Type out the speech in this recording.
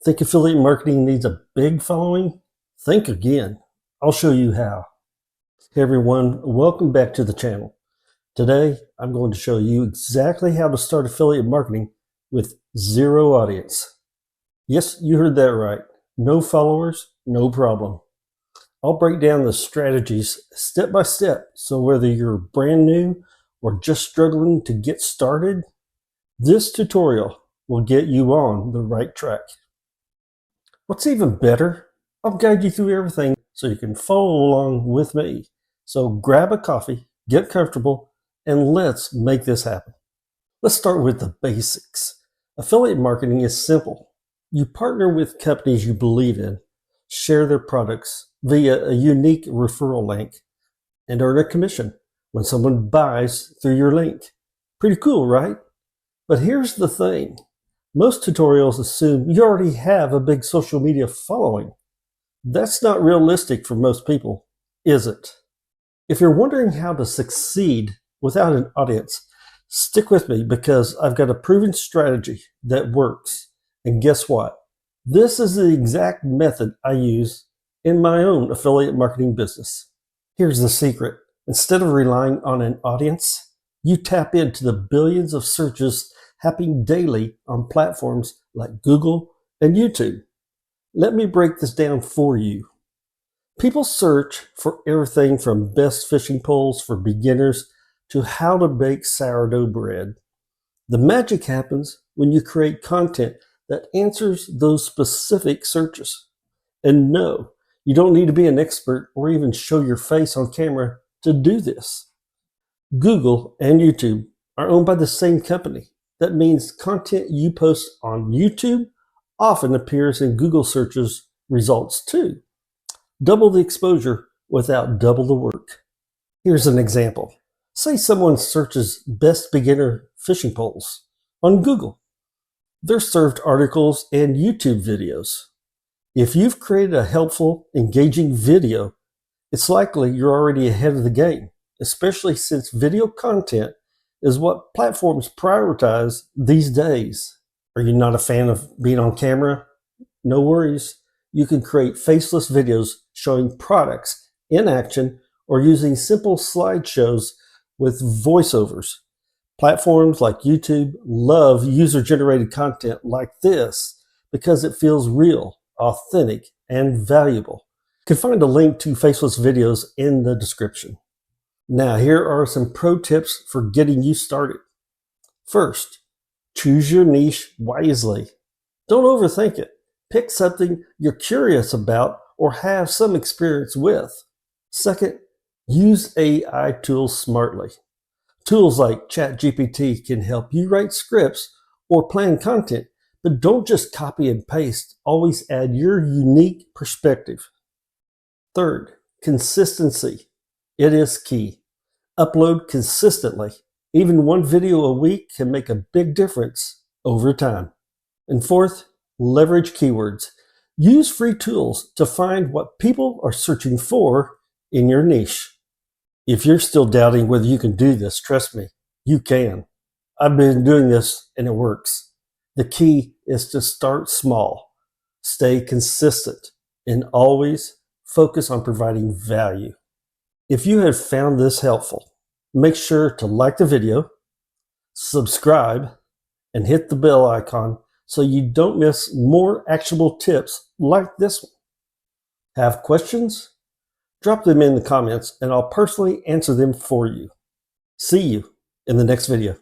Think affiliate marketing needs a big following? Think again. I'll show you how. Hey everyone, welcome back to the channel. Today, I'm going to show you exactly how to start affiliate marketing with zero audience. Yes, you heard that right. No followers, no problem. I'll break down the strategies step by step, so whether you're brand new or just struggling to get started, this tutorial will get you on the right track. What's even better, I'll guide you through everything so you can follow along with me. So grab a coffee, get comfortable, and let's make this happen. Let's start with the basics. Affiliate marketing is simple. You partner with companies you believe in, share their products via a unique referral link, and earn a commission when someone buys through your link. Pretty cool, right? But here's the thing. Most tutorials assume you already have a big social media following. That's not realistic for most people, is it? If you're wondering how to succeed without an audience, stick with me because I've got a proven strategy that works. And guess what? This is the exact method I use in my own affiliate marketing business. Here's the secret. Instead of relying on an audience, you tap into the billions of searches happening daily on platforms like Google and YouTube. Let me break this down for you. People search for everything from best fishing poles for beginners to how to bake sourdough bread. The magic happens when you create content that answers those specific searches. And no, you don't need to be an expert or even show your face on camera to do this. Google and YouTube are owned by the same company. That means content you post on YouTube often appears in Google searches results too. Double the exposure without double the work. Here's an example. Say someone searches best beginner fishing poles on Google. They're served articles and YouTube videos. If you've created a helpful, engaging video, it's likely you're already ahead of the game, especially since video content is what platforms prioritize these days. Are you not a fan of being on camera? No worries. You can create faceless videos showing products in action or using simple slideshows with voiceovers. Platforms like YouTube love user-generated content like this because it feels real, authentic, and valuable. You can find a link to faceless videos in the description. Now, here are some pro tips for getting you started. First, choose your niche wisely. Don't overthink it. Pick something you're curious about or have some experience with. Second, use AI tools smartly. Tools like ChatGPT can help you write scripts or plan content, but don't just copy and paste. Always add your unique perspective. Third, consistency. It is key. Upload consistently. Even one video a week can make a big difference over time. And fourth, leverage keywords. Use free tools to find what people are searching for in your niche. If you're still doubting whether you can do this, trust me, you can. I've been doing this and it works. The key is to start small, stay consistent, and always focus on providing value. If you have found this helpful, make sure to like the video, subscribe, and hit the bell icon so you don't miss more actionable tips like this one. Have questions? Drop them in the comments and I'll personally answer them for you. See you in the next video.